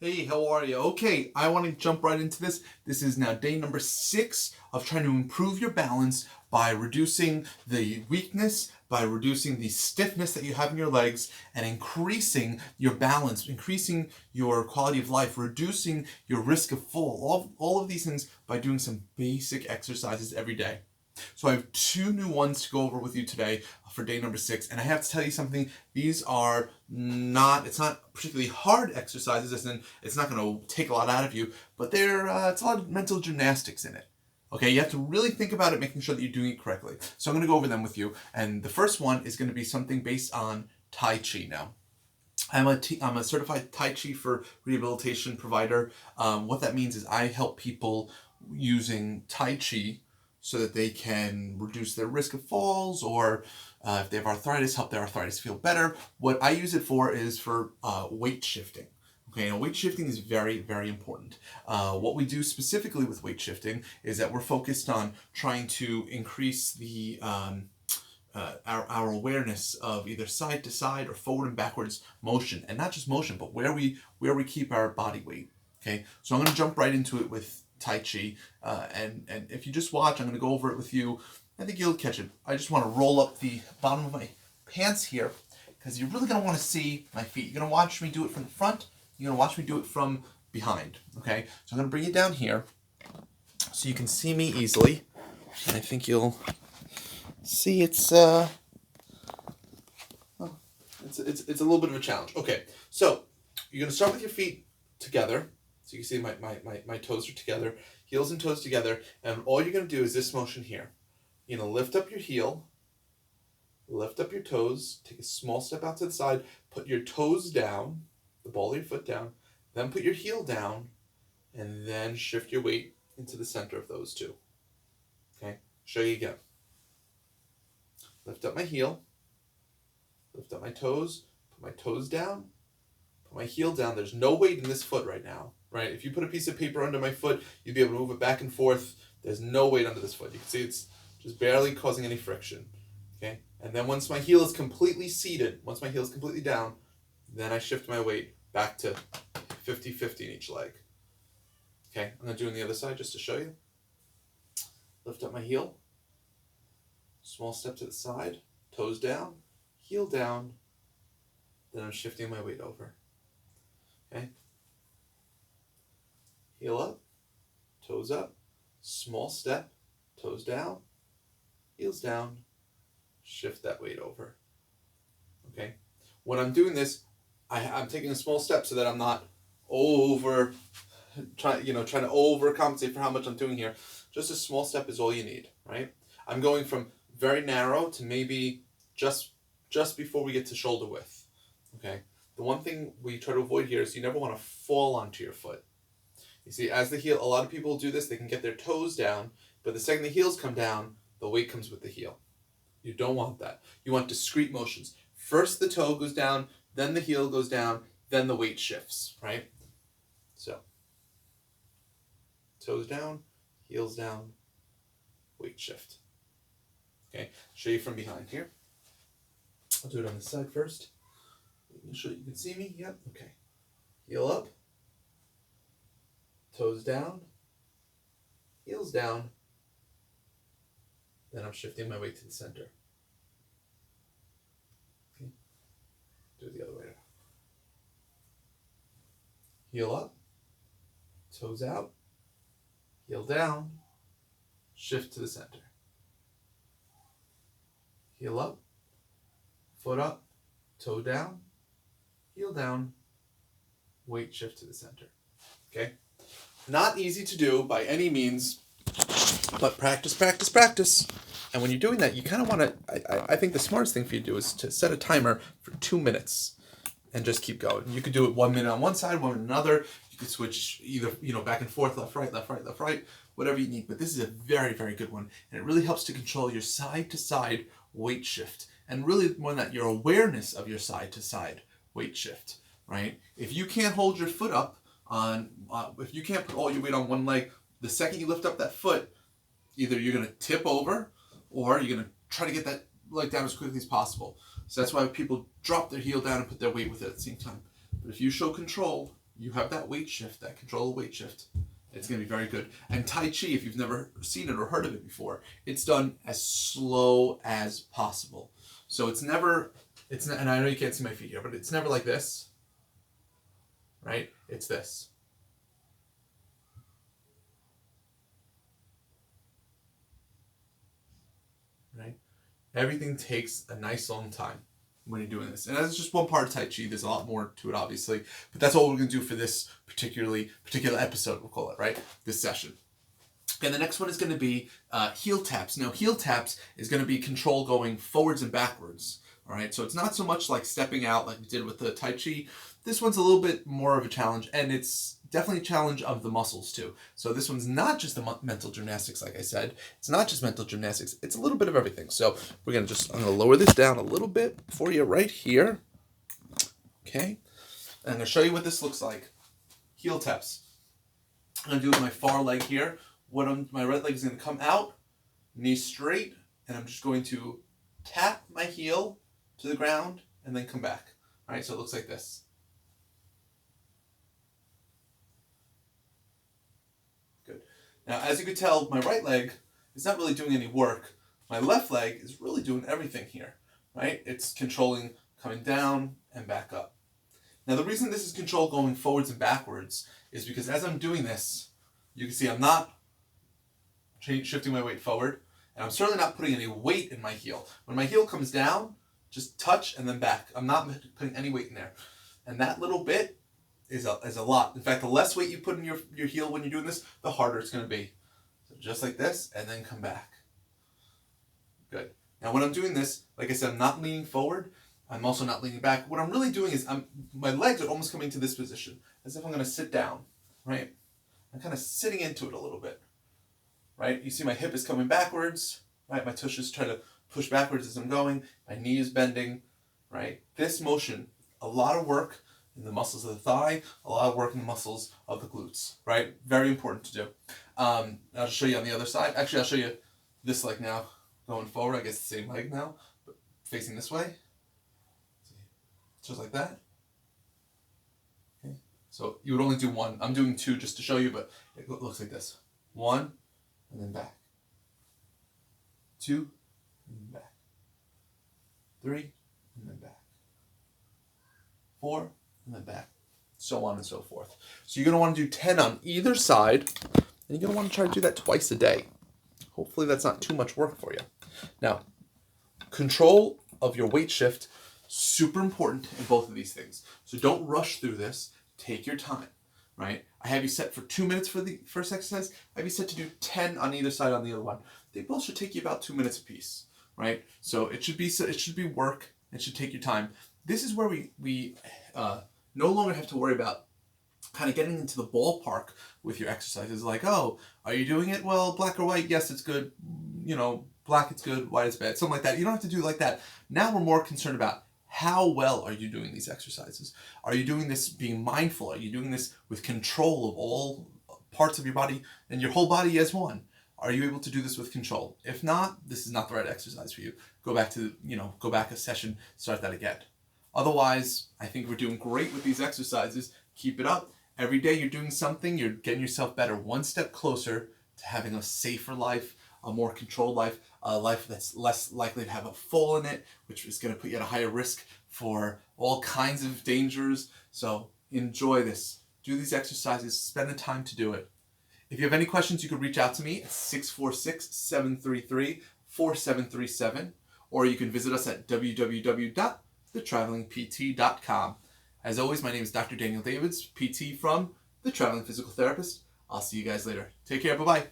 Hey, how are you? Okay, I want to jump right into this. This is now day number 6 of trying to improve your balance by reducing the weakness, by reducing the stiffness that you have in your legs, and increasing your balance, increasing your quality of life, reducing your risk of fall. All of these things by doing some basic exercises every day. So I have 2 new ones to go over with you today for day number 6, and I have to tell you something. These are it's not particularly hard exercises, as in it's not going to take a lot out of you, but it's a lot of mental gymnastics in it. Okay, you have to really think about it, making sure that you're doing it correctly. So I'm going to go over them with you, and the first one is going to be something based on Tai Chi now. I'm a certified Tai Chi for rehabilitation provider. What that means is I help people using Tai Chi so that they can reduce their risk of falls, or if they have arthritis, help their arthritis feel better. What I use it for is for weight shifting. Okay, and weight shifting is very, very important. What we do specifically with weight shifting is that we're focused on trying to increase the our awareness of either side to side or forward and backwards motion, and not just motion, but where we keep our body weight. Okay, so I'm going to jump right into it with Tai Chi, and if you just watch, I'm going to go over it with you. I think you'll catch it. I just want to roll up the bottom of my pants here, because you're really going to want to see my feet. You're going to watch me do it from the front. You're going to watch me do it from behind. Okay, so I'm going to bring you down here so you can see me easily, and I think you'll see it's a little bit of a challenge. Okay, so you're going to start with your feet together. So you can see my toes are together, heels and toes together, and all you're going to do is this motion here. You're going to lift up your heel, lift up your toes, take a small step out to the side, put your toes down, the ball of your foot down, then put your heel down, and then shift your weight into the center of those two. Okay, show you again. Lift up my heel, lift up my toes, put my toes down, put my heel down. There's no weight in this foot right now, right? If you put a piece of paper under my foot, you'd be able to move it back and forth. There's no weight under this foot. You can see it's just barely causing any friction, okay? And then once my heel is completely seated, once my heel is completely down, then I shift my weight back to 50-50 in each leg. Okay, I'm going to do it on the other side just to show you. Lift up my heel. Small step to the side, toes down, heel down, then I'm shifting my weight over. Okay? Heel up, toes up, small step, toes down, heels down, shift that weight over. Okay? When I'm doing this, I'm taking a small step so that I'm not trying to overcompensate for how much I'm doing here. Just a small step is all you need, right? I'm going from very narrow to maybe just before we get to shoulder width. Okay. The one thing we try to avoid here is you never want to fall onto your foot. You see, as the heel, a lot of people do this, they can get their toes down, but the second the heels come down, the weight comes with the heel. You don't want that. You want discrete motions. First the toe goes down, then the heel goes down, then the weight shifts, right? So, toes down, heels down, weight shift. Okay, show you from behind here. I'll do it on this side first. Make sure you can see me. Yep. Okay. Heel up. Toes down. Heels down. Then I'm shifting my weight to the center. Okay. Do it the other way around. Heel up. Toes out. Heel down. Shift to the center. Heel up, foot up, toe down, heel down, weight shift to the center. Okay? Not easy to do by any means, but practice, practice, practice. And when you're doing that, you kind of want to, I think the smartest thing for you to do is to set a timer for 2 minutes and just keep going. You could do it 1 minute on one side, 1 minute on another. You could switch either, back and forth, left, right, left, right, left, right, whatever you need. But this is a very, very good one. And it really helps to control your side to side weight shift. And really more than that, your awareness of your side to side weight shift, right? If you can't hold your foot up if you can't put all your weight on one leg, the second you lift up that foot, either you're going to tip over or you're going to try to get that leg down as quickly as possible. So that's why people drop their heel down and put their weight with it at the same time. But if you show control, you have that weight shift, that control weight shift. It's going to be very good. And Tai Chi, if you've never seen it or heard of it before, it's done as slow as possible. So it's never, and I know you can't see my feet here, but it's never like this, right? It's this. Right? Everything takes a nice long time when you're doing this. And that's just one part of Tai Chi. There's a lot more to it, obviously. But that's what we're going to do for this particular episode, we'll call it, right? This session. And the next one is going to be heel taps. Now, heel taps is going to be control going forwards and backwards. All right, so it's not so much like stepping out like we did with the Tai Chi. This one's a little bit more of a challenge, and it's definitely a challenge of the muscles too. So this one's not just the mental gymnastics, like I said. It's not just mental gymnastics. It's a little bit of everything. So I'm going to lower this down a little bit for you right here. Okay, and I'm going to show you what this looks like. Heel taps. I'm going to do it with my far leg here. My right leg is going to come out, knee straight, and I'm just going to tap my heel to the ground and then come back. All right, so it looks like this. Good. Now, as you can tell, my right leg is not really doing any work. My left leg is really doing everything here, right? It's controlling coming down and back up. Now, the reason this is control going forwards and backwards is because as I'm doing this, you can see I'm not shifting my weight forward, and I'm certainly not putting any weight in my heel. When my heel comes down, just touch and then back. I'm not putting any weight in there. And that little bit is a lot. In fact, the less weight you put in your heel when you're doing this, the harder it's going to be. So just like this, and then come back. Good. Now when I'm doing this, like I said, I'm not leaning forward. I'm also not leaning back. What I'm really doing is my legs are almost coming to this position, as if I'm going to sit down, right? I'm kind of sitting into it a little bit. Right? You see my hip is coming backwards, right? My tush is trying to push backwards as I'm going. My knee is bending, right? This motion, a lot of work in the muscles of the thigh, a lot of work in the muscles of the glutes, right? Very important to do. I'll just show you on the other side. Actually, I'll show you this leg now going forward. I guess the same leg now, but facing this way. Just like that. Okay. So you would only do one. I'm doing two just to show you, but it looks like this. 1, and then back. 2, and then back. 3, and then back. 4, and then back. So on and so forth. So you're going to want to do 10 on either side, and you're going to want to try to do that twice a day. Hopefully that's not too much work for you. Now, control of your weight shift, super important in both of these things. So don't rush through this. Take your time. Right? I have you set for 2 minutes for the first exercise. I have you set to do 10 on either side on the other one. They both should take you about 2 minutes apiece, right? So it should be work. It should take your time. This is where we no longer have to worry about kind of getting into the ballpark with your exercises. Like, oh, are you doing it well, black or white? Yes, it's good. You know, black it's good, white it's bad. Something like that. You don't have to do it like that. Now we're more concerned about how well are you doing these exercises? Are you doing this being mindful? Are you doing this with control of all parts of your body and your whole body as one? Are you able to do this with control? If not, this is not the right exercise for you. Go back a session, start that again. Otherwise, I think we're doing great with these exercises. Keep it up. Every day you're doing something, you're getting yourself better, one step closer to having a safer life, a more controlled life, a life that's less likely to have a fall in it, which is going to put you at a higher risk for all kinds of dangers. So enjoy this. Do these exercises. Spend the time to do it. If you have any questions, you can reach out to me at 646-733-4737, or you can visit us at www.thetravelingpt.com. As always, my name is Dr. Daniel Davids, PT from The Traveling Physical Therapist. I'll see you guys later. Take care. Bye-bye.